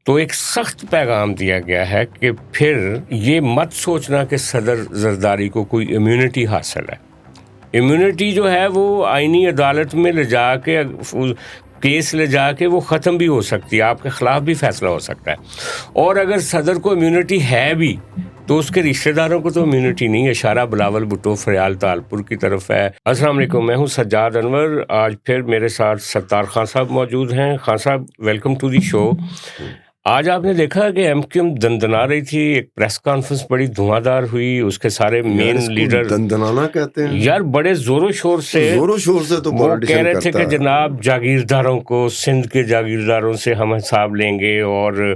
تو ایک سخت پیغام دیا گیا ہے کہ پھر یہ مت سوچنا کہ صدر زرداری کو کوئی امیونٹی حاصل ہے. امیونٹی جو ہے وہ آئینی عدالت میں لے جا کے کیس لے جا کے وہ ختم بھی ہو سکتی ہے, آپ کے خلاف بھی فیصلہ ہو سکتا ہے. اور اگر صدر کو امیونٹی ہے بھی تو اس کے رشتہ داروں کو تو امیونٹی نہیں ہے. اشارہ بلاول بھٹو فریال تالپور کی طرف ہے. السلام علیکم, میں ہوں سجاد انور. آج پھر میرے ساتھ ستار خان صاحب موجود ہیں. خان صاحب ویلکم ٹو دی شو. آج آپ نے دیکھا کہ ایم کیو ایم دندنا رہی تھی, ایک پریس کانفرنس بڑی دھواں دار ہوئی, اس کے سارے مین لیڈر دندنانا کہتے ہیں یار بڑے زور و شور سے تو وہ کہہ رہے تھے کہ جناب جاگیرداروں کو, سندھ کے جاگیرداروں سے ہم حساب لیں گے اور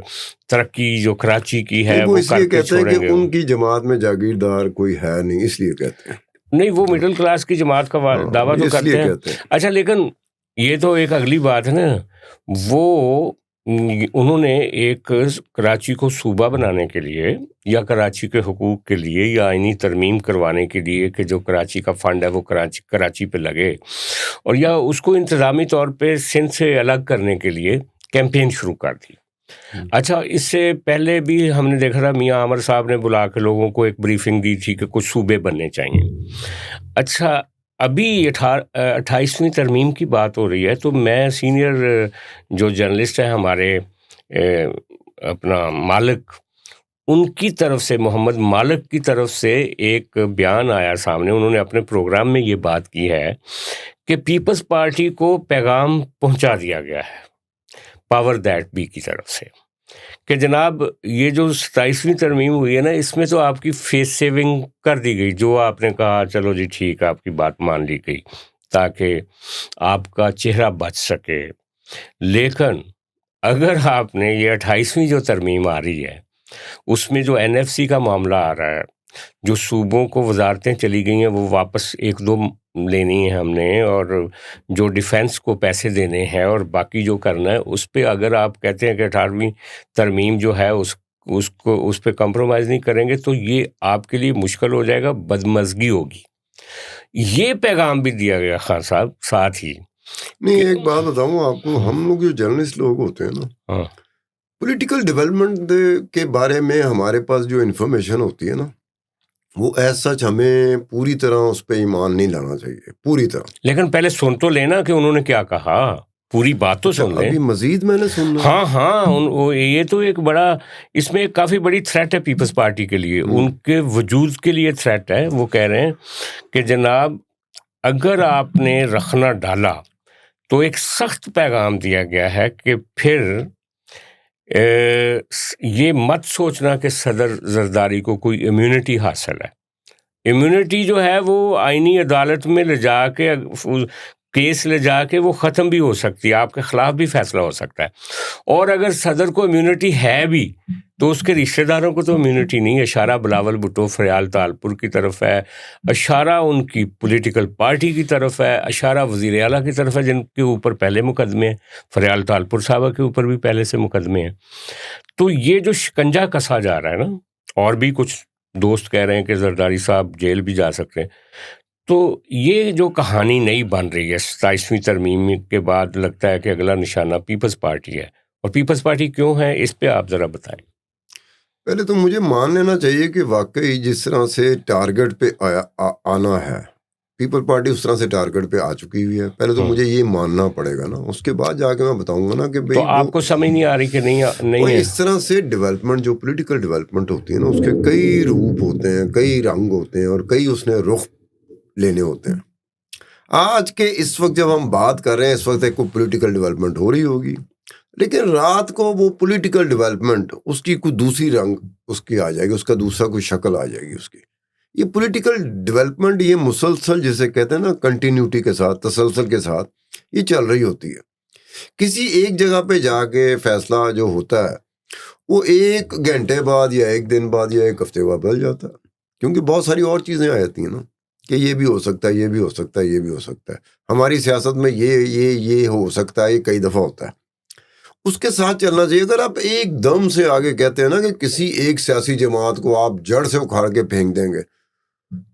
ترقی جو کراچی کی ہے وہ اس لیے کہتے ہیں کہ ان کی جماعت میں جاگیردار کوئی ہے نہیں, اس لیے کہتے ہیں. نہیں, وہ مڈل کلاس کی جماعت کا دعویٰ تو کرتے ہیں. اچھا, لیکن یہ تو ایک اگلی بات ہے نا. وہ انہوں نے ایک کراچی کو صوبہ بنانے کے لیے یا کراچی کے حقوق کے لیے یا آئینی ترمیم کروانے کے لیے کہ جو کراچی کا فنڈ ہے وہ کراچی پہ لگے, اور یا اس کو انتظامی طور پہ سندھ سے الگ کرنے کے لیے کیمپین شروع کر دی. اچھا, اس سے پہلے بھی ہم نے دیکھا تھا میاں عامر صاحب نے بلا کے لوگوں کو ایک بریفنگ دی تھی کہ کچھ صوبے بننے چاہیے. اچھا, ابھی 28ویں ترمیم کی بات ہو رہی ہے, تو میں سینئر جو جرنلسٹ ہیں ہمارے اپنا مالک, ان کی طرف سے, محمد مالک کی طرف سے ایک بیان آیا سامنے. انہوں نے اپنے پروگرام میں یہ بات کی ہے کہ پیپلز پارٹی کو پیغام پہنچا دیا گیا ہے پاور دیٹ بی کی طرف سے کہ جناب یہ جو 27ویں ترمیم ہوئی ہے نا, اس میں تو آپ کی فیس سیونگ کر دی گئی. جو آپ نے کہا چلو جی ٹھیک ہے, آپ کی بات مان لی گئی تاکہ آپ کا چہرہ بچ سکے. لیکن اگر آپ نے یہ 28ویں جو ترمیم آ رہی ہے اس میں جو این ایف سی کا معاملہ آ رہا ہے, جو صوبوں کو وزارتیں چلی گئی ہیں وہ واپس 1-2 لینی ہے ہم نے, اور جو ڈیفینس کو پیسے دینے ہیں اور باقی جو کرنا ہے, اس پہ اگر آپ کہتے ہیں کہ 18ویں ترمیم جو ہے اس پہ کمپرومائز نہیں کریں گے تو یہ آپ کے لیے مشکل ہو جائے گا, بدمزگی ہوگی. یہ پیغام بھی دیا گیا خان صاحب ساتھ ہی. نہیں, ایک بات بتاؤں آپ کو, ہم لوگ جو جرنلسٹ لوگ ہوتے ہیں نا, پولیٹیکل ڈیولپمنٹ کے بارے میں ہمارے پاس جو انفارمیشن ہوتی ہے نا, وہ ایز سچ ہمیں پوری طرح اس پہ ایمان نہیں لانا چاہیے پوری طرح. لیکن پہلے سن تو لینا کہ انہوں نے کیا کہا, پوری بات تو سن لیں. ابھی مزید میں نے سننا. ہاں, یہ تو ایک بڑا, اس میں ایک کافی بڑی تھریٹ ہے پیپلز پارٹی کے لیے, ان کے وجود کے لیے تھریٹ ہے. وہ کہہ رہے ہیں کہ جناب اگر آپ نے رخنا ڈالا تو ایک سخت پیغام دیا گیا ہے کہ پھر یہ مت سوچنا کہ صدر زرداری کو کوئی امیونٹی حاصل ہے. امیونٹی جو ہے وہ آئینی عدالت میں لے جا کے کیس لے جا کے وہ ختم بھی ہو سکتی ہے, آپ کے خلاف بھی فیصلہ ہو سکتا ہے. اور اگر صدر کو امیونٹی ہے بھی تو اس کے رشتہ داروں کو تو امیونٹی نہیں ہے. اشارہ بلاول بھٹو فریال تالپور کی طرف ہے, اشارہ ان کی پولیٹیکل پارٹی کی طرف ہے, اشارہ وزیر اعلیٰ کی طرف ہے جن کے اوپر پہلے مقدمے ہیں, فریال تالپور صاحبہ کے اوپر بھی پہلے سے مقدمے ہیں. تو یہ جو شکنجہ کسا جا رہا ہے نا, اور بھی کچھ دوست کہہ رہے ہیں کہ زرداری صاحب جیل بھی جا سکتے ہیں, تو یہ جو کہانی نہیں بن رہی ہے 27ویں ترمیم کے بعد, لگتا ہے کہ اگلا نشانہ پیپلز پارٹی ہے. اور پیپلز پارٹی کیوں ہے, اس پہ آپ ذرا بتائیں. پہلے تو مجھے مان لینا چاہیے کہ واقعی جس طرح سے ٹارگٹ پہ آنا ہے, پیپل پارٹی اس طرح سے ٹارگٹ پہ آ چکی ہوئی ہے. پہلے تو مجھے یہ ماننا پڑے گا نا, اس کے بعد جا کے میں بتاؤں گا نا کہ تو آپ کو سمجھ نہیں آ رہی کہ نہیں ہے. اس طرح سے ڈیولپمنٹ, جو پولیٹیکل ڈیولپمنٹ ہوتی ہے نا, اس کے کئی روپ ہوتے ہیں, کئی رنگ ہوتے ہیں, اور کئی اس نے رخ لینے ہوتے ہیں. آج کے اس وقت جب ہم بات کر رہے ہیں, اس وقت ایک پولیٹیکل ڈیولپمنٹ ہو رہی ہوگی, لیکن رات کو وہ پولیٹیکل ڈیولپمنٹ اس کی کوئی دوسری رنگ اس کی آ جائے گی, اس کا دوسرا کوئی شکل آ جائے گی اس کی. یہ پولیٹیکل ڈیولپمنٹ یہ مسلسل, جسے کہتے ہیں نا کنٹینیوٹی کے ساتھ, تسلسل کے ساتھ یہ چل رہی ہوتی ہے. کسی ایک جگہ پہ جا کے فیصلہ جو ہوتا ہے وہ 1 گھنٹے بعد یا 1 دن بعد یا 1 ہفتے بعد بدل جاتا ہے, کیونکہ بہت ساری اور چیزیں آ جاتی ہیں نا, کہ یہ بھی ہو سکتا ہے, یہ بھی ہو سکتا ہے, یہ بھی ہو سکتا ہے. ہماری سیاست میں یہ ہو سکتا ہے, یہ کئی دفعہ ہوتا ہے. اس کے ساتھ چلنا چاہیے. اگر آپ ایک دم سے آگے کہتے ہیں نا کہ کسی ایک سیاسی جماعت کو آپ جڑ سے اکھاڑ کے پھینک دیں گے,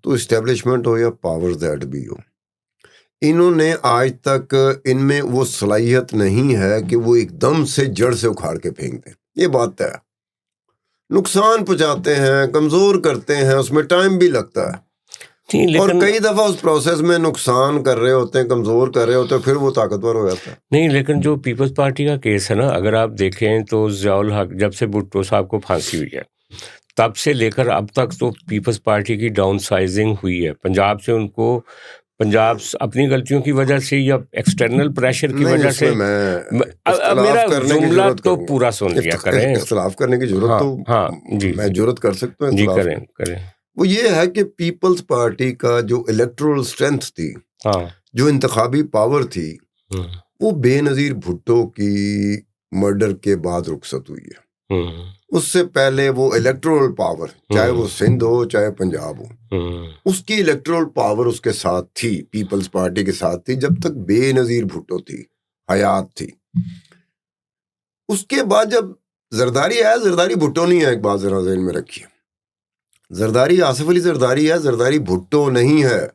تو اسٹیبلشمنٹ ہو یا پاور دیٹ بھی ہو, انہوں نے آج تک ان میں وہ صلاحیت نہیں ہے کہ وہ ایک دم سے جڑ سے اکھاڑ کے پھینک دیں. یہ بات ہے. نقصان پہنچاتے ہیں, کمزور کرتے ہیں, اس میں ٹائم بھی لگتا ہے, اور کئی دفعہ اس پروسیس میں نقصان کر رہے ہوتے ہیں, کمزور کر رہے ہوتے ہیں, پھر وہ طاقتور ہو جاتا ہے. نہیں, لیکن جو پیپلز پارٹی کا کیس ہے نا, اگر آپ دیکھیں تو ضیاء الحق جب سے بھٹو صاحب کو پھانسی ہوئی ہے تب سے لے کر اب تک تو پیپلز پارٹی کی ڈاؤن سائزنگ ہوئی ہے. پنجاب سے ان کو, پنجاب اپنی غلطیوں کی وجہ سے یا ایکسٹرنل پریشر کی وجہ سے, میرا جملہ تو پورا سن لیا کریں. اختلاف کرنے کی ضرورت تو, ہاں جی, میں جرات کر سکتا ہوں. جی کریں. وہ یہ ہے کہ پیپلز پارٹی کا جو الیکٹورل اسٹرینتھ تھی, جو انتخابی پاور تھی, وہ بے نظیر بھٹو کی مرڈر کے بعد رخصت ہوئی ہے. اس سے پہلے وہ الیکٹورل پاور, چاہے وہ سندھ ہو چاہے پنجاب ہو, اس کی الیکٹورل پاور اس کے ساتھ تھی, پیپلز پارٹی کے ساتھ تھی, جب تک بے نظیر بھٹو تھی, حیات تھی. اس کے بعد جب زرداری آیا, زرداری بھٹو نہیں ہے, ایک بات ذرا ذہن میں رکھیے, زرداری آصف علی زرداری ہے, زرداری بھٹو نہیں ہے.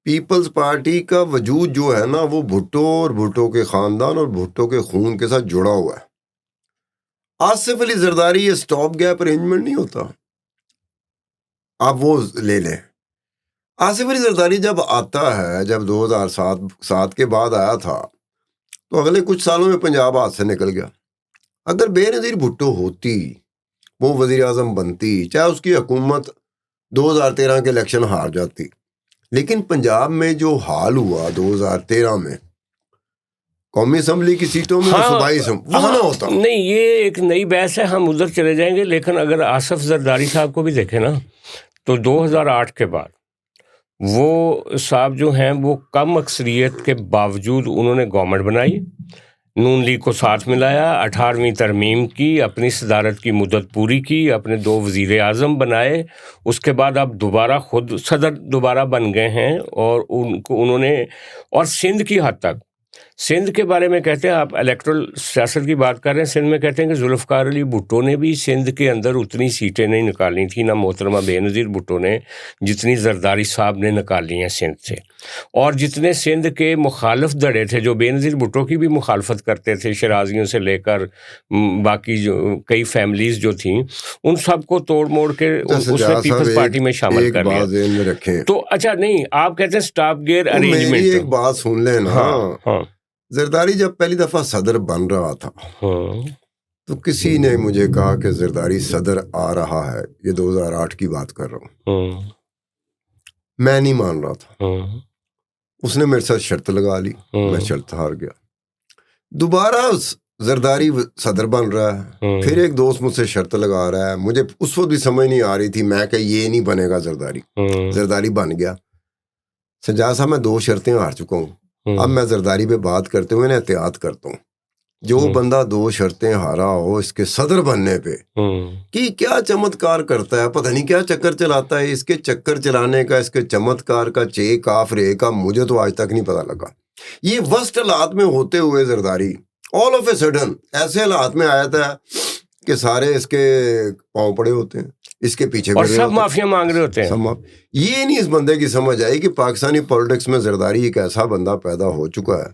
پیپلز پارٹی کا وجود جو ہے نا, وہ بھٹو اور بھٹو کے خاندان اور بھٹو کے خون کے ساتھ جڑا ہوا ہے. آصف علی زرداری یہ سٹاپ گیپ ارینجمنٹ نہیں ہوتا, آپ وہ لے لیں. آصف علی زرداری جب آتا ہے, جب 2007 کے بعد آیا تھا, تو اگلے کچھ سالوں میں پنجاب ہاتھ سے نکل گیا. اگر بے نظیر بھٹو ہوتی, وہ وزیر اعظم بنتی, چاہے اس کی حکومت 2013 کے الیکشن ہار جاتی, لیکن پنجاب میں جو حال ہوا 2013 میں قومی اسمبلی کی سیٹوں میں, صوبائی اسمبلی, وہ نہ ہوتا. نہیں, یہ ایک نئی بحث ہے, ہم ادھر چلے جائیں گے. لیکن اگر آصف زرداری صاحب کو بھی دیکھیں نا, تو 2008 کے بعد وہ صاحب جو ہیں وہ کم اکثریت کے باوجود انہوں نے گورنمنٹ بنائی, نون لیگ کو ساتھ ملایا, 18ویں ترمیم کی, اپنی صدارت کی مدت پوری کی, اپنے 2 وزیر اعظم بنائے. اس کے بعد اب دوبارہ خود صدر دوبارہ بن گئے ہیں, اور ان کو انہوں نے, اور سندھ کی حد تک, سندھ کے بارے میں کہتے ہیں, آپ الیکٹرل سیاست کی بات کر رہے ہیں, سندھ میں کہتے ہیں کہ ذوالفقار علی بھٹو نے بھی سندھ کے اندر اتنی سیٹیں نہیں نکالی تھیں, نہ محترمہ بے نظیر بھٹو نے, جتنی زرداری صاحب نے نکالی ہیں سندھ سے. اور جتنے سندھ کے مخالف دڑے تھے, جو بے نظیر بھٹو کی بھی مخالفت کرتے تھے, شرازیوں سے لے کر باقی جو کئی فیملیز جو تھیں, ان سب کو توڑ موڑ کے اس نے پیپلز پارٹی میں شامل کر لیا. تو اچھا, نہیں, آپ کہتے ہیں سٹاپ گیئر ارینجمنٹ. ایک بات سن لیں نا, زرداری جب پہلی دفعہ صدر بن رہا تھا, تو کسی نے مجھے کہا کہ زرداری صدر آ رہا ہے, یہ 2008 کی بات کر رہا ہوں, میں نہیں مان رہا تھا. اس نے میرے ساتھ شرط لگا لی, میں شرط ہار گیا. دوبارہ زرداری صدر بن رہا ہے, پھر ایک دوست مجھ سے شرط لگا رہا ہے, مجھے اس وقت بھی سمجھ نہیں آ رہی تھی, میں کہ یہ نہیں بنے گا زرداری, زرداری بن گیا. سجاد صاحب, میں 2 شرطیں ہار چکا ہوں. اب میں زرداری پہ بات کرتے ہوئے نا احتیاط کرتا ہوں. جو بندہ 2 شرطیں ہارا ہو اس کے صدر بننے پہ, کہ کیا چمتکار کرتا ہے, پتہ نہیں کیا چکر چلاتا ہے. اس کے چکر چلانے کا, اس کے چمتکار کا, چے کاف رے کا, مجھے تو آج تک نہیں پتہ لگا. یہ وسط حالات میں ہوتے ہوئے Zardari all of a sudden ایسے حالات میں آیا تھا کہ سارے اس کے پاؤں پڑے ہوتے ہیں, اس کے پیچھے اور سب معافیاں مانگ رہے ہوتے ہیں. یہ نہیں اس بندے کی سمجھ آئی کہ پاکستانی پولیٹکس میں زرداری ایک ایسا بندہ پیدا ہو چکا ہے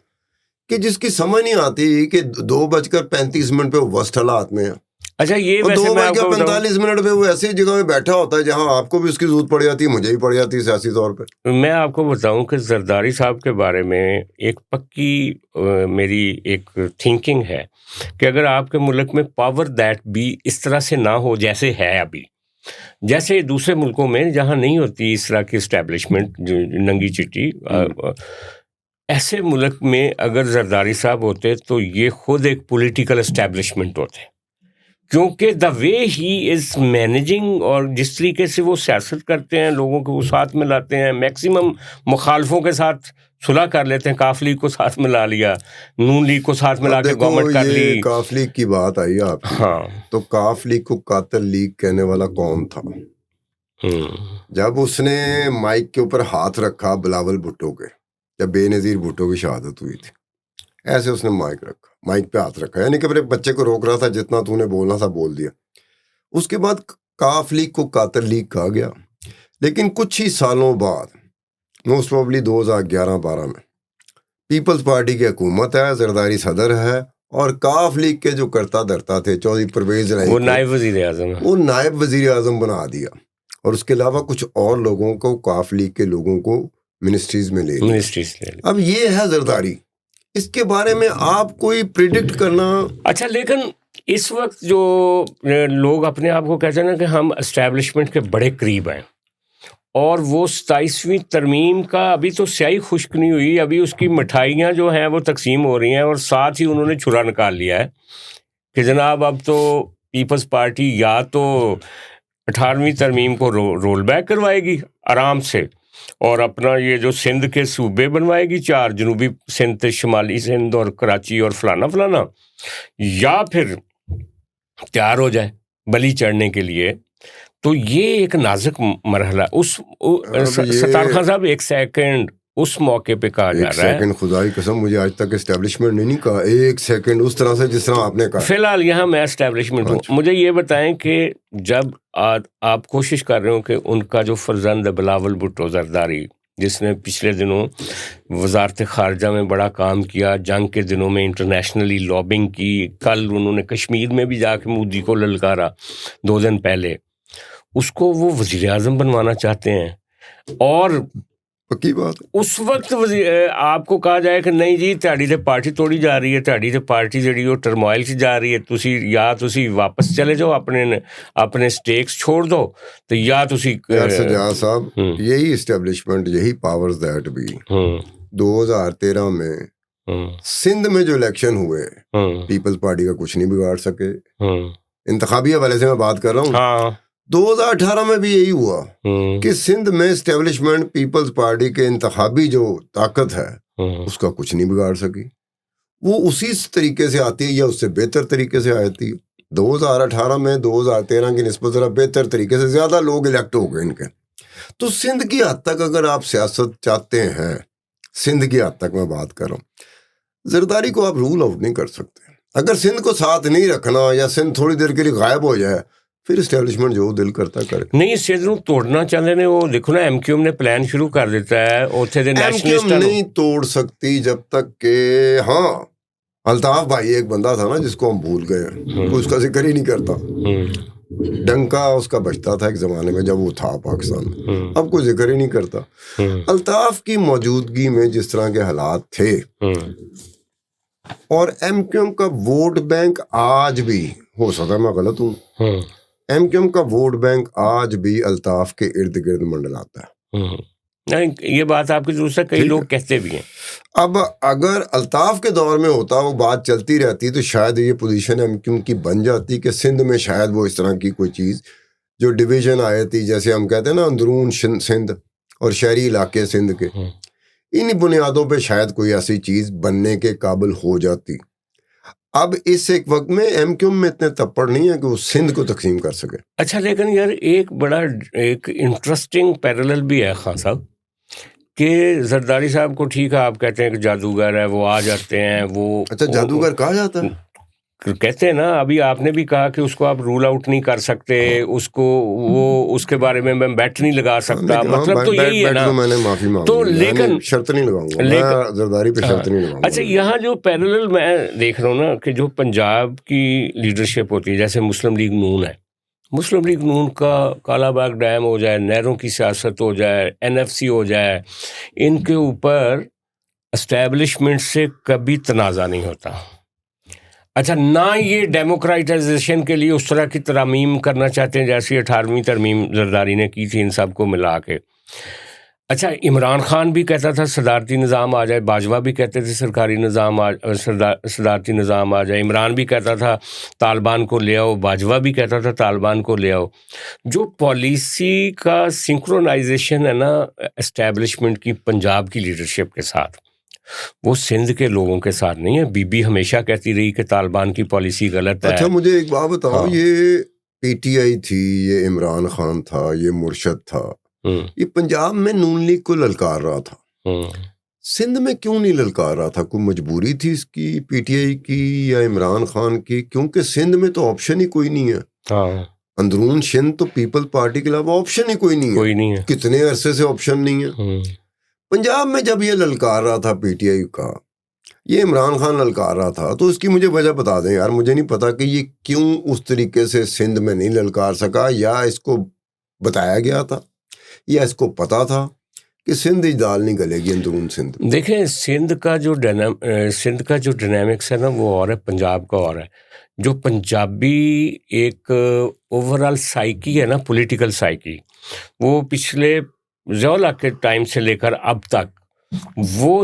کہ جس کی سمجھ نہیں آتی کہ 2:35 پہ وسط حالات میں ہے. اچھا, یہ 2:45 پہ وہ ایسی جگہ میں بیٹھا ہوتا ہے جہاں آپ کو بھی اس کی ضرورت پڑ جاتی ہے, مجھے ہی پڑ جاتی ہے سیاسی طور پہ. میں آپ کو بتاؤں کہ زرداری صاحب کے بارے میں ایک پکی میری ایک تھنکنگ ہے کہ اگر آپ کے ملک میں پاور دیٹ بھی اس طرح سے نہ ہو جیسے ہے ابھی, جیسے دوسرے ملکوں میں جہاں نہیں ہوتی اس طرح کی اسٹیبلشمنٹ ننگی چٹی, ایسے ملک میں اگر زرداری صاحب ہوتے تو یہ خود ایک پولیٹیکل اسٹیبلشمنٹ ہوتے, کیونکہ دا وے ہی از مینیجنگ, اور جس طریقے سے وہ سیاست کرتے ہیں, لوگوں کو ساتھ میں لاتے ہیں, میکسیمم مخالفوں کے ساتھ صلح کر لیتے ہیں. کاف لیگ کو ساتھ ملا لیا, نون لیگ کو ساتھ ملا کے گورنمنٹ کر لی. کاف لیگ کی بات آئی آپ کی, تو کاف لیگ کو قاتل لیگ کہنے والا کون تھا؟ جب اس نے مائک کے اوپر ہاتھ رکھا بلاول بھٹو کے, جب بے نظیر بھٹو کی شہادت ہوئی تھی, ایسے اس نے مائک پہ ہاتھ رکھا, یعنی کہ اپنے بچے کو روک رہا تھا, جتنا تو نے بولنا تھا بول دیا. اس کے بعد کاف لیگ کو قاتل لیگ کہا گیا. لیکن کچھ ہی سالوں بعد, موسٹ پروبلی 2011-12 میں پیپلز پارٹی کی حکومت ہے, زرداری صدر ہے, اور کاف لیگ کے جو کرتا دھرتا تھے چودھری پرویز الہی، وہ نائب وزیر اعظم، وہ نائب وزیر اعظم بنا دیا، اور اس کے علاوہ کچھ اور لوگوں کو، کاف لیگ کے لوگوں کو منسٹریز میں لے لیا۔ اب یہ ہے زرداری، اس کے بارے میں آپ کوئی پریڈکٹ کرنا۔ اچھا، لیکن اس وقت جو لوگ اپنے آپ کو کہتے ہیں نا کہ ہم اسٹیبلشمنٹ کے بڑے قریب ہیں، اور وہ 27ویں ترمیم کا ابھی تو سیاہی خشک نہیں ہوئی، ابھی اس کی مٹھائیاں جو ہیں وہ تقسیم ہو رہی ہیں، اور ساتھ ہی انہوں نے چھرا نکال لیا ہے کہ جناب اب تو پیپلز پارٹی یا تو 18ویں ترمیم کو رول بیک کروائے گی آرام سے، اور اپنا یہ جو سندھ کے صوبے بنوائے گی، 4 جنوبی سندھ، شمالی سندھ اور کراچی اور فلانا، یا پھر تیار ہو جائے بلی چڑھنے کے لیے۔ تو یہ ایک نازک مرحلہ، ستار خان صاحب ایک سیکنڈ اس موقع پہ کہا جا رہا ہے، ایک سیکنڈ خدا کی قسم مجھے آج تک اسٹیبلشمنٹ نے نہیں کہا، ایک سیکنڈ اس طرح سے جس طرح آپ نے کہا۔ فی الحال یہاں میں اسٹیبلشمنٹ ہوں۔ مجھے یہ بتائیں کہ جب آپ کوشش کر رہے ہو کہ ان کا جو فرزند بلاول بھٹو زرداری، جس نے پچھلے دنوں وزارت خارجہ میں بڑا کام کیا، جنگ کے دنوں میں انٹرنیشنلی لابنگ کی، کل انہوں نے کشمیر میں بھی جا کے مودی کو للکارا 2 دن پہلے، اس کو وہ وزیر اعظم بنوانا چاہتے ہیں، اور پکی بات اس وقت آپ کو کہا جائے کہ نہیں جی تہاڑی تے پارٹی توڑی جا رہی ہے، تہاڑی تے پارٹی جڑی وہ ٹرموائل سے جا رہی ہے، یا تسی واپس چلے جاؤ، اپنے سٹیکس چھوڑ دو، تو یا تسی سجاد صاحب، یہی اسٹیبلشمنٹ، یہی پاورز دیٹ بھی 2013 میں سندھ میں جو الیکشن ہوئے، پیپلز پارٹی کا کچھ نہیں بگاڑ سکے۔ انتخابی حوالے سے میں بات کر رہا ہوں، 2018 میں بھی یہی ہوا کہ سندھ میں اسٹیبلشمنٹ پیپلز پارٹی کے انتخابی جو طاقت ہے اس کا کچھ نہیں بگاڑ سکی، وہ اسی طریقے سے آتی ہے یا اس سے بہتر طریقے سے آتی ہے۔ 2018 میں 2013 کی نسبت ذرا بہتر طریقے سے زیادہ لوگ الیکٹ ہو گئے ان کے۔ تو سندھ کی حد تک اگر آپ سیاست چاہتے ہیں، سندھ کی حد تک میں بات کر رہا ہوں، زرداری کو آپ رول آؤٹ نہیں کر سکتے۔ اگر سندھ کو ساتھ نہیں رکھنا یا سندھ تھوڑی دیر کے لیے غائب ہو جائے، پھر اسٹیبلشمنٹ جو دل کرتا کرے۔ نہیں، سندھ نوں توڑنا چاہتے ہیں، وہ دیکھو نا ایم کیو ایم نے پلان شروع کر دیتا ہے، اوتھے دے نیشنلسٹ نہیں توڑ سکتی جب تک کہ، ہاں الطاف بھائی ایک بندہ تھا نا جس کو ہم بھول گئے، کوئی اس کا ذکر ہی نہیں کرتا، ڈنکا اس کا بجتا تھا ایک زمانے میں جب وہ تھا پاکستان میں، اب کوئی ذکر ہی نہیں کرتا۔ الطاف کی موجودگی میں جس طرح کے حالات تھے، اور ایم کیو ایم کا ووٹ بینک آج بھی، ہو سکتا ہے میں غلط ہوں، ایم کیو ایم کا ووٹ بینک آج بھی الطاف کے ارد گرد منڈلاتا ہے۔ نہیں، یہ بات آپ کی درست ہے، کئی لوگ کہتے بھی ہیں۔ اب اگر الطاف کے دور میں ہوتا، وہ بات چلتی رہتی، تو شاید یہ پوزیشن ایم کیو ایم کی بن جاتی کہ سندھ میں شاید وہ اس طرح کی کوئی چیز جو ڈویژن آئی تھی، جیسے ہم کہتے ہیں نا اندرون سندھ اور شہری علاقے سندھ کے، ان بنیادوں پہ شاید کوئی ایسی چیز بننے کے قابل ہو جاتی۔ اب اس ایک وقت میں ایم کیو ایم میں اتنے تپڑ نہیں ہے کہ وہ سندھ کو تقسیم کر سکے۔ اچھا، لیکن یار ایک بڑا ایک انٹرسٹنگ پیرالل بھی ہے خان صاحب، کہ زرداری صاحب کو ٹھیک ہے آپ کہتے ہیں کہ جادوگر ہے، وہ آ جاتے ہیں، وہ اچھا جادوگر کہا جاتا ہے، کہتے ہیں نا، ابھی آپ نے بھی کہا کہ اس کو آپ رول آؤٹ نہیں کر سکتے، اس کو وہ اس کے بارے میں بیٹ نہیں لگا سکتا، مطلب تو یہی ہے نا۔ میں نے معافی مانگی، تو لیکن شرط نہیں لگاؤں گا، میں زرداری پہ شرط نہیں لگاؤں گا۔ اچھا، یہاں جو پیرالل میں دیکھ رہا ہوں نا، کہ جو پنجاب کی لیڈرشپ ہوتی ہے، جیسے مسلم لیگ نون ہے، مسلم لیگ نون کا کالا باغ ڈیم ہو جائے، نہروں کی سیاست ہو جائے، این ایف سی ہو جائے، ان کے اوپر اسٹیبلشمنٹ سے کبھی تنازع نہیں ہوتا۔ اچھا، نہ یہ ڈیموکرائٹائزیشن کے لیے اس طرح کی ترامیم کرنا چاہتے ہیں جیسی 18ویں ترمیم زرداری نے کی تھی ان سب کو ملا کے۔ اچھا، عمران خان بھی کہتا تھا صدارتی نظام آ جائے، باجوہ بھی کہتے تھے صدارتی نظام آ جائے، عمران بھی کہتا تھا طالبان کو لے آؤ، باجوہ بھی کہتا تھا طالبان کو لے آؤ۔ جو پالیسی کا سنکرونائزیشن ہے نا اسٹیبلشمنٹ کی پنجاب کی لیڈرشپ کے ساتھ، وہ سندھ کے لوگوں کے ساتھ نہیں ہے۔ بی بی ہمیشہ کہتی رہی کہ طالبان کی پالیسی غلط ہے۔ اچھا مجھے ایک بات بتاؤ، یہ پی ٹی آئی تھی، یہ عمران خان تھا، یہ مرشد تھا، یہ پنجاب میں نون لیگ کو للکار رہا تھا، سندھ میں کیوں نہیں للکار رہا تھا؟ کوئی مجبوری تھی اس کی، پی ٹی آئی کی یا عمران خان کی؟ کیونکہ سندھ میں تو آپشن ہی کوئی نہیں ہے، اندرون سندھ تو پیپل پارٹی کے علاوہ آپشن ہی کوئی نہیں ہے، کتنے عرصے سے آپشن نہیں ہے۔ پنجاب میں جب یہ للکار رہا تھا پی ٹی آئی کا یہ عمران خان للکار رہا تھا، تو اس کی مجھے وجہ بتا دیں یار، مجھے نہیں پتا کہ یہ کیوں اس طریقے سے سندھ میں نہیں للکار سکا، یا اس کو بتایا گیا تھا یا اس کو پتا تھا کہ سندھ دال نہیں گلے گی اندرون سندھ۔ دیکھیں سندھ کا جو ڈائنامکس ہے نا وہ اور ہے، پنجاب کا اور ہے۔ جو پنجابی ایک اوور آل سائیکی ہے نا، پولیٹیکل سائیکی، وہ پچھلے ضیاءاللہ کے ٹائم سے لے کر اب تک وہ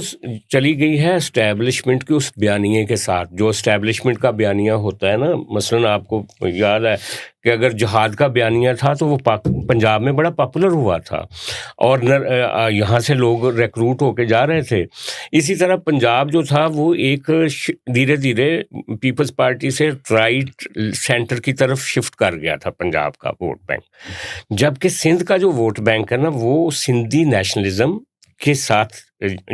چلی گئی ہے اسٹیبلشمنٹ کے اس بیانیے کے ساتھ۔ جو اسٹیبلشمنٹ کا بیانیہ ہوتا ہے نا، مثلاً آپ کو یاد ہے کہ اگر جہاد کا بیانیہ تھا تو وہ پنجاب میں بڑا پاپولر ہوا تھا، اور یہاں سے لوگ ریکروٹ ہو کے جا رہے تھے۔ اسی طرح پنجاب جو تھا وہ ایک دھیرے دھیرے پیپلز پارٹی سے رائٹ سینٹر کی طرف شفٹ کر گیا تھا پنجاب کا ووٹ بینک، جبکہ سندھ کا جو ووٹ بینک ہے نا وہ سندھی نیشنلزم کے ساتھ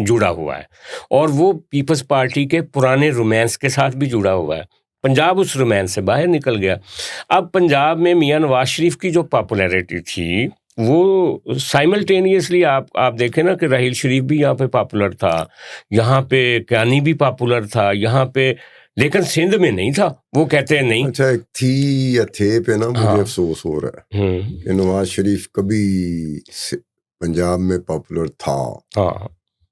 جڑا ہوا ہے، اور وہ پیپلز پارٹی کے پرانے رومانس کے ساتھ بھی جڑا ہوا ہے۔ پنجاب اس رومانس سے باہر نکل گیا۔ اب پنجاب میں میاں نواز شریف کی جو پاپولیرٹی تھی وہ سائملٹینیسلی آپ دیکھیں نا کہ راحیل شریف بھی یہاں پہ پاپولر تھا، یہاں پہ کیانی بھی پاپولر تھا یہاں پہ، لیکن سندھ میں نہیں تھا۔ وہ کہتے ہیں نہیں۔ اچھا، ایک تھی یا تھے پہ نا مجھے افسوس ہو رہا ہے کہ نواز شریف کبھی پنجاب میں پاپولر تھا،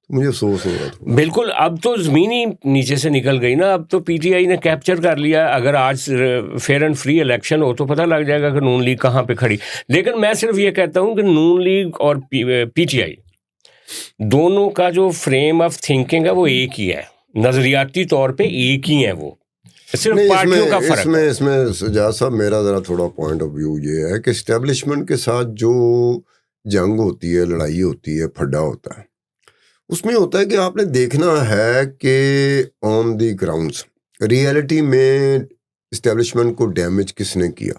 مجھے افسوس ہو رہا تھا۔ بالکل، اب تو زمین ہی نیچے سے نکل گئی نا، اب تو پی ٹی آئی نے کیپچر کر لیا۔ اگر آج فیئر اینڈ فری الیکشن ہو تو پتہ لگ جائے گا کہ نون لیگ کہاں پہ کھڑی۔ لیکن میں صرف یہ کہتا ہوں کہ نون لیگ اور پی ٹی آئی دونوں کا جو فریم آف تھنکنگ ہے وہ ایک ہی ہے، نظریاتی طور پہ ایک ہی ہیں، وہ صرف پارٹیوں کا فرق ہے۔ اس میں سجاد صاحب میرا ذرا تھوڑا پوائنٹ آف ویو یہ ہے کہ اسٹیبلشمنٹ کے ساتھ جو جنگ ہوتی ہے، لڑائی ہوتی ہے، پھڈا ہوتا ہے، اس میں ہوتا ہے کہ آپ نے دیکھنا ہے کہ آن دی گراؤنڈز ریئلٹی میں اسٹیبلشمنٹ کو ڈیمیج کس نے کیا۔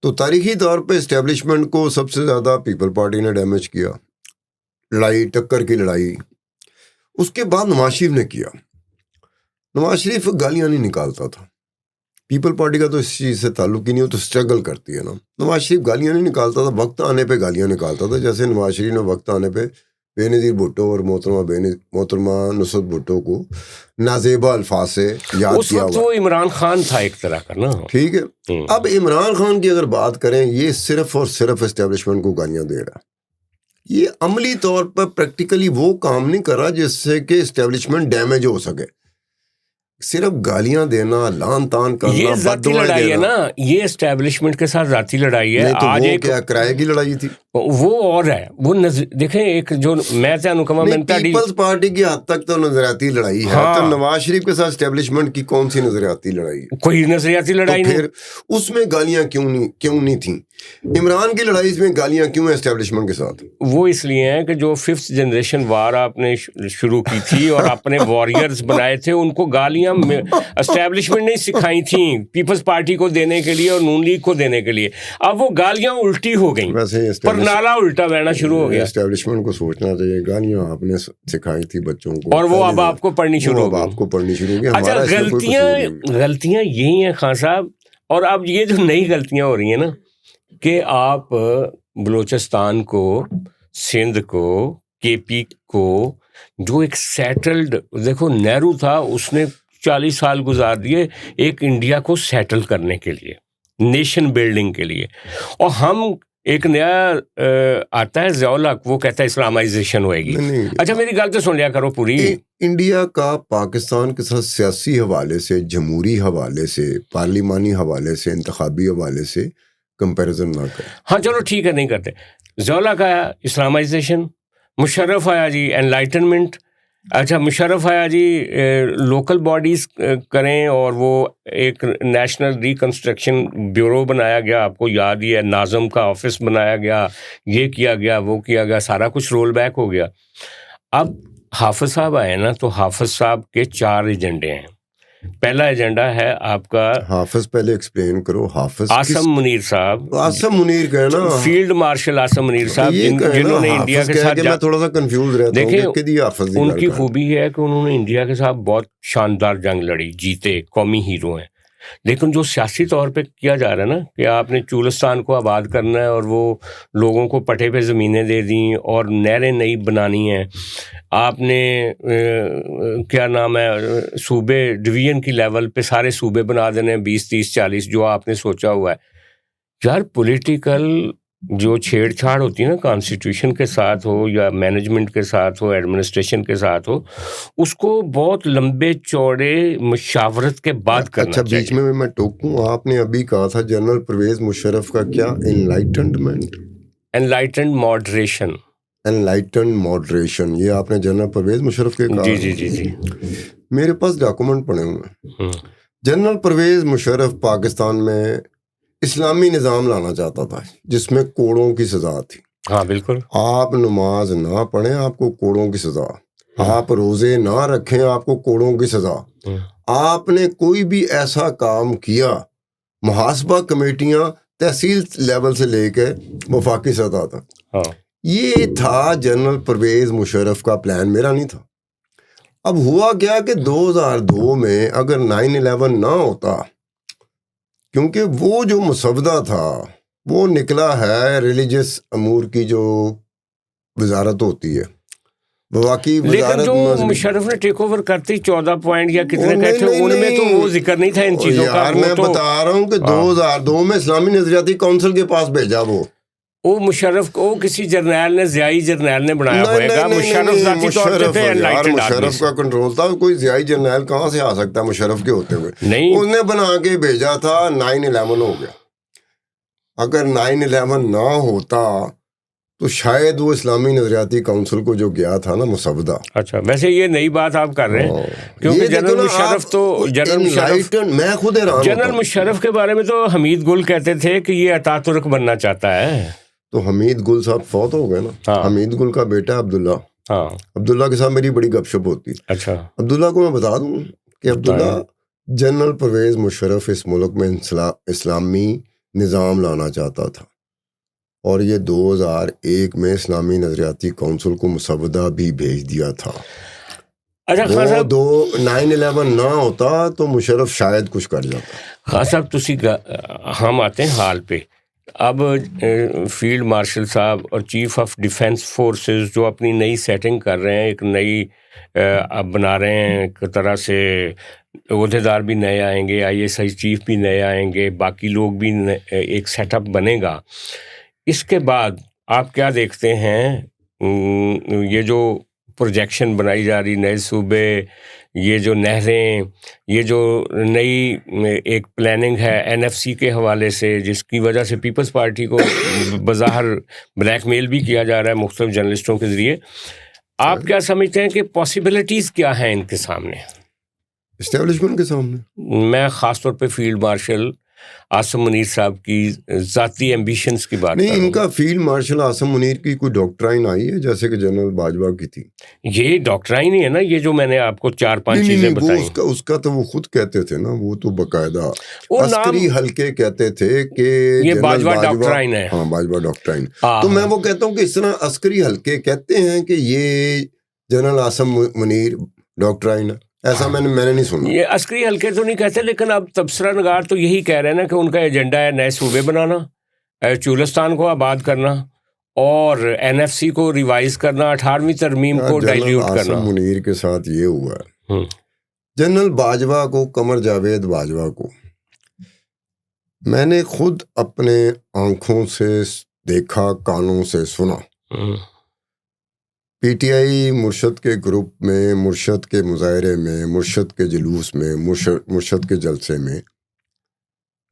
تو تاریخی طور پہ اسٹیبلشمنٹ کو سب سے زیادہ پیپل پارٹی نے ڈیمیج کیا، لڑائی ٹکر کی لڑائی۔ اس کے بعد نواز شریف نے کیا۔ نواز شریف گالیاں نہیں نکالتا تھا، پیپل پارٹی کا تو اس چیز سے تعلق ہی نہیں ہو، تو اسٹرگل کرتی ہے نا۔ نواز شریف گالیاں نہیں نکالتا تھا، وقت آنے پہ گالیاں نکالتا تھا، جیسے نواز شریف نے وقت آنے پہ بے نظیر بھٹو اور محترمہ نصرت بھٹو کو نازیبا الفاظ سے یاد کیا ہوا۔ وہ عمران خان تھا ایک طرح کا نا، ٹھیک ہے۔ اب عمران خان کی اگر بات کریں، یہ صرف اور صرف اسٹیبلشمنٹ کو گالیاں دے رہا ہے، یہ عملی طور پر پریکٹیکلی وہ کام نہیں کر رہا جس سے کہ اسٹیبلشمنٹ ڈیمیج ہو سکے۔ صرف گالیاں دینا، لان تان کرنا، یہ ذاتی لڑائی ہے نا، یہ اسٹیبلشمنٹ کے ساتھ ذاتی لڑائی ہے۔ آج ایک کیا کرائے کی لڑائی تھی، وہ اور ہے، وہ دیکھیں ایک جو میں پیپلز پارٹی کی حد تک تو نظریاتی لڑائی ہے، تو نواز شریف کے ساتھ اسٹیبلشمنٹ کی کون سی نظریاتی لڑائی؟ کوئی نظریاتی لڑائی نہیں۔ پھر اس میں گالیاں کیوں نہیں تھیں؟ عمران کی لڑائی میں گالیاں کیوں ہیں اسٹیبلشمنٹ کے ساتھ؟ وہ اس لیے ہیں کہ جو 5th جنریشن وار آپ نے شروع کی تھی اور اپنے واریئرز بنائے تھے، ان کو گالیاں اسٹیبلشمنٹ نے سکھائی تھیں پیپلز پارٹی کو دینے کے لیے اور نون لیگ کو دینے کے لیے۔ اب وہ گالیاں الٹی ہو گئیں، پر نالا الٹا بہنا شروع ہو گیا۔ اسٹیبلشمنٹ کو سوچنا چاہیے، گالیاں آپ نے سکھائی تھی بچوں کو، اور وہ اب آپ کو پڑھنی شروع ہو گئی۔ اچھا، غلطیاں یہی ہیں خان صاحب، اور اب یہ جو نئی غلطیاں ہو رہی ہیں نا کہ آپ بلوچستان کو، سندھ کو، کے پی کو، جو ایک سیٹلڈ، دیکھو نہرو تھا، اس نے 40 سال گزار دیے ایک انڈیا کو سیٹل کرنے کے لیے، نیشن بلڈنگ کے لیے، اور ہم ایک نیا آتا ہے ضیاء الحق، وہ کہتا ہے اسلامائزیشن ہوئے گی۔ اچھا میری گل تو سن لیا کرو پوری۔ انڈیا کا پاکستان کے ساتھ سیاسی حوالے سے، جمہوری حوالے سے، پارلیمانی حوالے سے، انتخابی حوالے سے کمپیریزن نہ کریں۔ ہاں چلو ٹھیک ہے، نہیں کرتے۔ ضیاء الحق آیا اسلامائزیشن، مشرف آیا جی انلائٹنمنٹ۔ اچھا مشرف آیا جی لوکل باڈیز کریں، اور وہ ایک نیشنل ریکنسٹرکشن بیورو بنایا گیا، آپ کو یاد ہی ہے، ناظم کا آفس بنایا گیا، یہ کیا گیا، وہ کیا گیا، سارا کچھ رول بیک ہو گیا۔ اب حافظ صاحب آئے نا، تو حافظ صاحب کے 4 ایجنڈے ہیں۔ پہلا ایجنڈا ہے آپ کا، حافظ پہلے ایکسپلین کرو، حافظ آصم منیر صاحب، آصم منیر کہنا، فیلڈ مارشل آصم منیر صاحب، جنہوں نے انڈیا کے ساتھ، میں تھوڑا سا کنفیوز رہتا ہوں کہ ان کی خوبی ہے کہ انہوں نے انڈیا کے ساتھ بہت شاندار جنگ لڑی، جیتے، قومی ہیرو ہیں۔ لیکن جو سیاسی طور پہ کیا جا رہا ہے نا کہ آپ نے چولستان کو آباد کرنا ہے اور وہ لوگوں کو پٹے پہ زمینیں دے دیں اور نہریں نئی بنانی ہیں، آپ نے کیا نام ہے صوبے ڈویژن کی لیول پہ سارے صوبے بنا دینے ہیں 20 30 40 جو آپ نے سوچا ہوا ہے. یار پولیٹیکل جو چھیڑ چھاڑ ہوتی ہے نا کانسٹیٹیوشن کے ساتھ ہو یا مینجمنٹ کے ساتھ ہو ایڈمنسٹریشن کے ساتھ ہو، اس کو بہت لمبے چوڑے مشاورت کے بعد کرنا اچھا چاہیے. بیچ میں ٹوکوں، آپ نے ابھی کہا تھا جنرل پرویز مشرف کا کیا انلائٹنڈمنٹ، انلائٹنڈ ماڈریشن. انلائٹنڈ ماڈریشن، یہ آپ نے جنرل پرویز مشرف کے کہا؟ جی جی جی جی. میرے پاس ڈاکومنٹ پڑے ہوئے ہیں. جنرل پرویز مشرف پاکستان میں اسلامی نظام لانا چاہتا تھا جس میں کوڑوں کی سزا تھی. ہاں بالکل. آپ نماز نہ پڑھیں آپ کو کوڑوں کی سزا، آپ روزے نہ رکھیں آپ کو کوڑوں کی سزا. آپ نے کوئی بھی ایسا کام کیا، محاسبہ کمیٹیاں تحصیل لیول سے لے کے وفاقی سطح تک. یہ تھا جنرل پرویز مشرف کا پلان، میرا نہیں تھا. اب ہوا کیا کہ 2002 میں اگر 9/11 نہ ہوتا، کیونکہ وہ جو مسودہ تھا وہ نکلا ہے ریلیجس امور کی جو وزارت ہوتی ہے، واقعی لیکن جو وزارت مشرف نے ٹیک اوور کرتی 14 پوائنٹ یا کتنے کہے تھے ان میں تو وہ ذکر نہیں تھا ان چیزوں کا. یار میں بتا رہا ہوں کہ 2002 میں اسلامی نظریاتی کونسل کے پاس بھیجا وہ مشرف کو کسی جرنیل نے ضیائی جرنیل نے بنایا ہوئے گا. مشرف ذاتی طور پہ تھے انلائٹنڈ آدمی. مشرف کا کنٹرول تھا، کوئی ضیائی جرنیل کہاں سے آ سکتا ہے مشرف کے ہوتے ہوئے؟ نہیں، اس نے بنا کے بھیجا تھا. 9/11 ہو گیا. اگر 9/11 نہ ہوتا تو شاید وہ اسلامی نظریاتی کونسل کو جو گیا تھا نا مسودہ. اچھا ویسے یہ نئی بات آپ کر رہے ہیں کیونکہ جنرل مشرف تو میں خود جنرل مشرف کے بارے میں تو حمید گل کہتے تھے کہ یہ اتا ترک بننا چاہتا ہے. تو حمید گل صاحب فوت ہو گئے نا. حمید گل کا بیٹا عبداللہ، عبداللہ کے ساتھ میری بڑی گپ شپ ہوتی. اچھا عبداللہ کو میں بتا دوں کہ عبداللہ جنرل پرویز مشرف اس ملک میں اسلامی نظام لانا چاہتا تھا اور یہ 2001 میں اسلامی نظریاتی کونسل کو مسودہ بھی بھیج دیا تھا. اچھا 9/11 نہ ہوتا تو مشرف شاید کچھ کر جاتا. خان صاحب ہم آتے ہیں حال پہ. اب فیلڈ مارشل صاحب اور چیف آف ڈیفینس فورسز جو اپنی نئی سیٹنگ کر رہے ہیں، ایک نئی اب بنا رہے ہیں، ایک طرح سے عہدیدار بھی نئے آئیں گے، ISI چیف بھی نئے آئیں گے، باقی لوگ بھی ایک سیٹ اپ بنے گا. اس کے بعد آپ کیا دیکھتے ہیں یہ جو پروجیکشن بنائی جا رہی، نئے صوبے، یہ جو نہریں، یہ جو نئی ایک پلاننگ ہے NFC کے حوالے سے جس کی وجہ سے پیپلز پارٹی کو بظاہر بلیک میل بھی کیا جا رہا ہے مختلف جرنلسٹوں کے ذریعے، آپ کیا سمجھتے ہیں کہ پاسبلٹیز کیا ہیں ان کے سامنے، اسٹیبلشمنٹ کے سامنے؟ میں خاص طور پہ فیلڈ مارشل عاصم منیر صاحب کی ذاتی ایمبیشنز کی بات نہیں. ان کا فیلڈ مارشل عاصم منیر کی کوئی ڈاکٹرائن آئی ہے جیسے کہ جنرل باجوہ کی تھی؟ یہ ڈاکٹرائن ہی ہے نا، یہ جو میں نے آپ کو 4-5 چیزیں بتائیں. اس کا تو وہ خود کہتے تھے نا، وہ تو باقاعدہ عسکری حلقے کہتے تھے کہ یہ باجوہ ڈاکٹرائن ہے. ہاں باجوہ ڈاکٹرائن. تو میں وہ کہتا ہوں کہ اس طرح عسکری حلقے کہتے ہیں کہ یہ جنرل عاصم منیر ڈاکٹرائن ہے، ایسا میں نے نہیں سنا. یہ عسکری حلقے تو نہیں کہتے، لیکن اب تبصرہ نگار تو یہی کہہ رہے ہیں نا کہ ان کا ایجنڈا ہے نئے صوبے بنانا، چولستان کو آباد کرنا اور NFC کو ریوائز کرنا، 18ویں ترمیم کو ڈائلیوٹ کرنا. عاصم منیر کے ساتھ یہ ہوا ہے. جنرل باجوہ کو، قمر جاوید باجوہ کو میں نے خود اپنے آنکھوں سے دیکھا، کانوں سے سنا. PTI مرشد کے گروپ میں، مرشد کے مظاہرے میں، مرشد کے جلوس میں، مرشد کے جلسے میں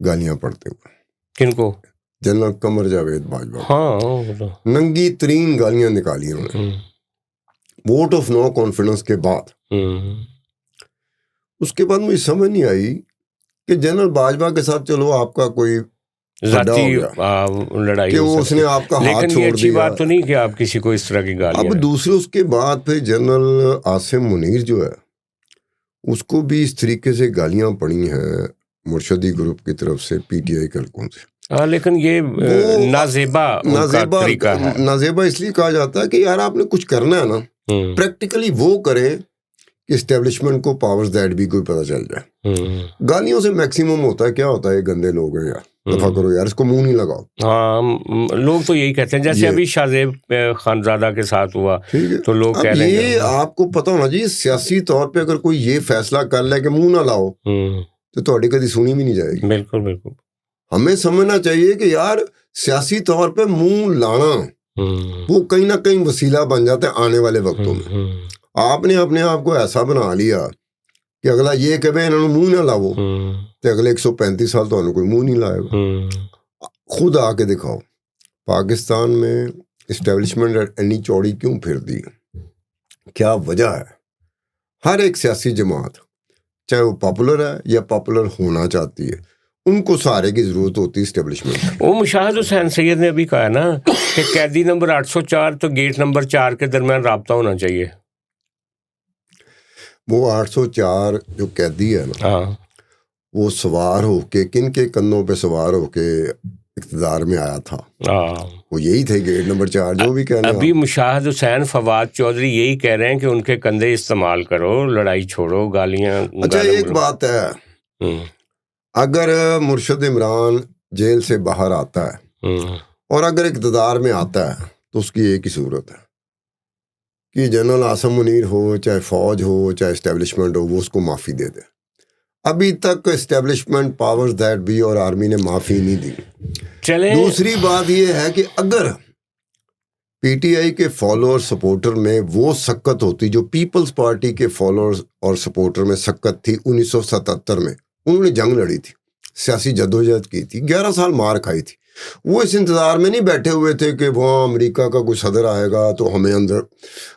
گالیاں پڑھتے ہوئے. کن کو؟ جنرل قمر جاوید باجوہ. ہاں ننگی ترین گالیاں نکالی انہوں نے ووٹ آف نو کانفیڈنس کے بعد. اس کے بعد مجھے سمجھ نہیں آئی کہ جنرل باجوہ کے ساتھ چلو آپ کا کوئی ذاتی لڑائی کہ وہ اس نے آپ کا ہاتھ چھوڑ دیا، اچھی بات تو نہیں کہ آپ کسی کو اس طرح کی گالیاں. اب دوسرے اس کے بعد پھر جنرل عاصم منیر جو ہے اس کو بھی اس طریقے سے گالیاں پڑی ہیں مرشدی گروپ کی طرف سے PTI کے حلقوں سے. لیکن یہ نازیبا اس لیے کہا جاتا ہے کہ یار آپ نے کچھ کرنا ہے نا پریکٹیکلی وہ کریں کہ اسٹیبلشمنٹ کو پاورز دیٹ بھی کوئی پتہ چل جائے. گالیوں سے میکسیمم ہوتا ہے کیا ہوتا ہے, گندے لوگ ہیں یار, دفعہ کرو یار, اس کو منہ نہیں لگاؤ. ہاں لوگ تو یہی کہتے ہیں, جیسے ابھی شاہ زیب خانزادہ کے ساتھ ہوا تو لوگ کہہ رہے ہیں. یہ آپ کو پتہ ہونا چاہیے سیاسی طور پہ اگر کوئی یہ فیصلہ کر لے کہ منہ نہ لاؤ تو تھوڑی کدی سنی بھی نہیں جائے گی. بالکل بالکل. ہمیں سمجھنا چاہیے کہ یار سیاسی طور پہ منہ لانا وہ کہیں نہ کہیں وسیلہ بن جاتا ہے آنے والے وقتوں میں. آپ نے اپنے آپ کو ایسا بنا لیا کہ اگلا یہ کہ انہوں نے منہ نہ لاؤ تو اگلے 135 سال تو کوئی منہ نہیں لائے گا. خود آ کے دکھاؤ پاکستان میں اسٹیبلشمنٹ اتنی چوڑی کیوں پھر دی, کیا وجہ ہے؟ ہر ایک سیاسی جماعت چاہے وہ پاپولر ہے یا پاپولر ہونا چاہتی ہے, ان کو سارے کی ضرورت ہوتی ہے اسٹیبلشمنٹ. وہ مشاہد حسین سید نے ابھی کہا نا کہ قیدی نمبر 804 تو گیٹ نمبر 4 کے درمیان رابطہ ہونا چاہیے. وہ 804 جو قیدی ہے نا, وہ سوار ہو کے کن کے کندھوں پہ سوار ہو کے اقتدار میں آیا تھا, وہ یہی تھے گیٹ نمبر 4 جو بھی کہنا. ابھی مشاہد حسین فواد چودھری یہی کہہ رہے ہیں کہ ان کے کندھے استعمال کرو, لڑائی چھوڑو, گالیاں. اچھا ایک بات ہے, اگر مرشد عمران جیل سے باہر آتا ہے اور اگر اقتدار میں آتا ہے تو اس کی ایک ہی صورت ہے کہ جنرل عاصم منیر ہو, چاہے فوج ہو, چاہے اسٹیبلشمنٹ ہو, وہ اس کو معافی دے دے. ابھی تک اسٹیبلشمنٹ پاورز دیٹ بھی اور آرمی نے معافی نہیں دی. دوسری بات یہ ہے کہ اگر پی ٹی آئی کے فالوور سپورٹر میں وہ سکت ہوتی جو پیپلز پارٹی کے فالوور اور سپورٹر میں سکت تھی 1977 میں, انہوں نے جنگ لڑی تھی, سیاسی جدوجہد کی تھی, 11 سال مار کھائی تھی, وہ اس انتظار میں نہیں بیٹھے ہوئے تھے کہ وہاں امریکہ کا کوئی صدر آئے گا تو ہمیں اندر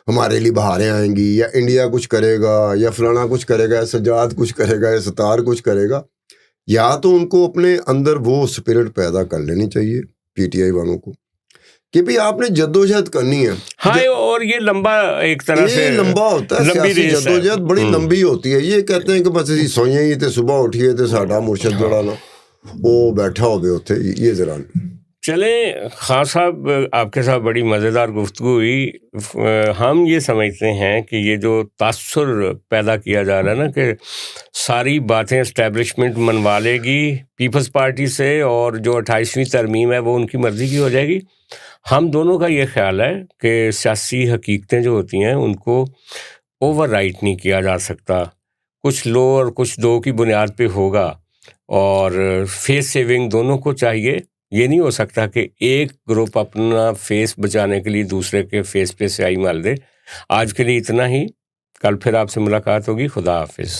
ہمارے لیے بہاریں آئیں گی, یا انڈیا کچھ کرے گا, یا فلانا کچھ کرے گا, یا سجاد کچھ کرے گا, یا ستار کچھ کرے گا. یا تو ان کو اپنے اندر وہ اسپرٹ پیدا کر لینی چاہیے پی ٹی آئی والوں کو کہ بھی آپ نے جدوجہد کرنی ہے. ہاں اور یہ لمبا ایک طرح سے لمبا ہوتا ہے, سیاسی جدوجہد بڑی لمبی ہوتی ہے. یہ کہتے ہیں کہ بس اسی سوئیں ہی تھے, صبح اٹھیے تھے, ساڈا مرشد جڑا نا وہ بیٹھا ہو گئے اتھے. یہ ذرا چلیں خان صاحب, آپ کے ساتھ بڑی مزیدار گفتگو ہوئی. ہم یہ سمجھتے ہیں کہ یہ جو تاثر پیدا کیا جا رہا ہے نا کہ ساری باتیں اسٹیبلشمنٹ منوا لے گی پیپلز پارٹی سے, اور جو 28ویں ترمیم ہے وہ ان کی مرضی کی ہو جائے گی. ہم دونوں کا یہ خیال ہے کہ سیاسی حقیقتیں جو ہوتی ہیں ان کو اوور رائٹ نہیں کیا جا سکتا. کچھ لو اور کچھ دو کی بنیاد پہ ہوگا, اور فیس سیونگ دونوں کو چاہیے. یہ نہیں ہو سکتا کہ ایک گروپ اپنا فیس بچانے کے لیے دوسرے کے فیس پہ سیاہی مال دے. آج کے لیے اتنا ہی, کل پھر آپ سے ملاقات ہوگی. خدا حافظ.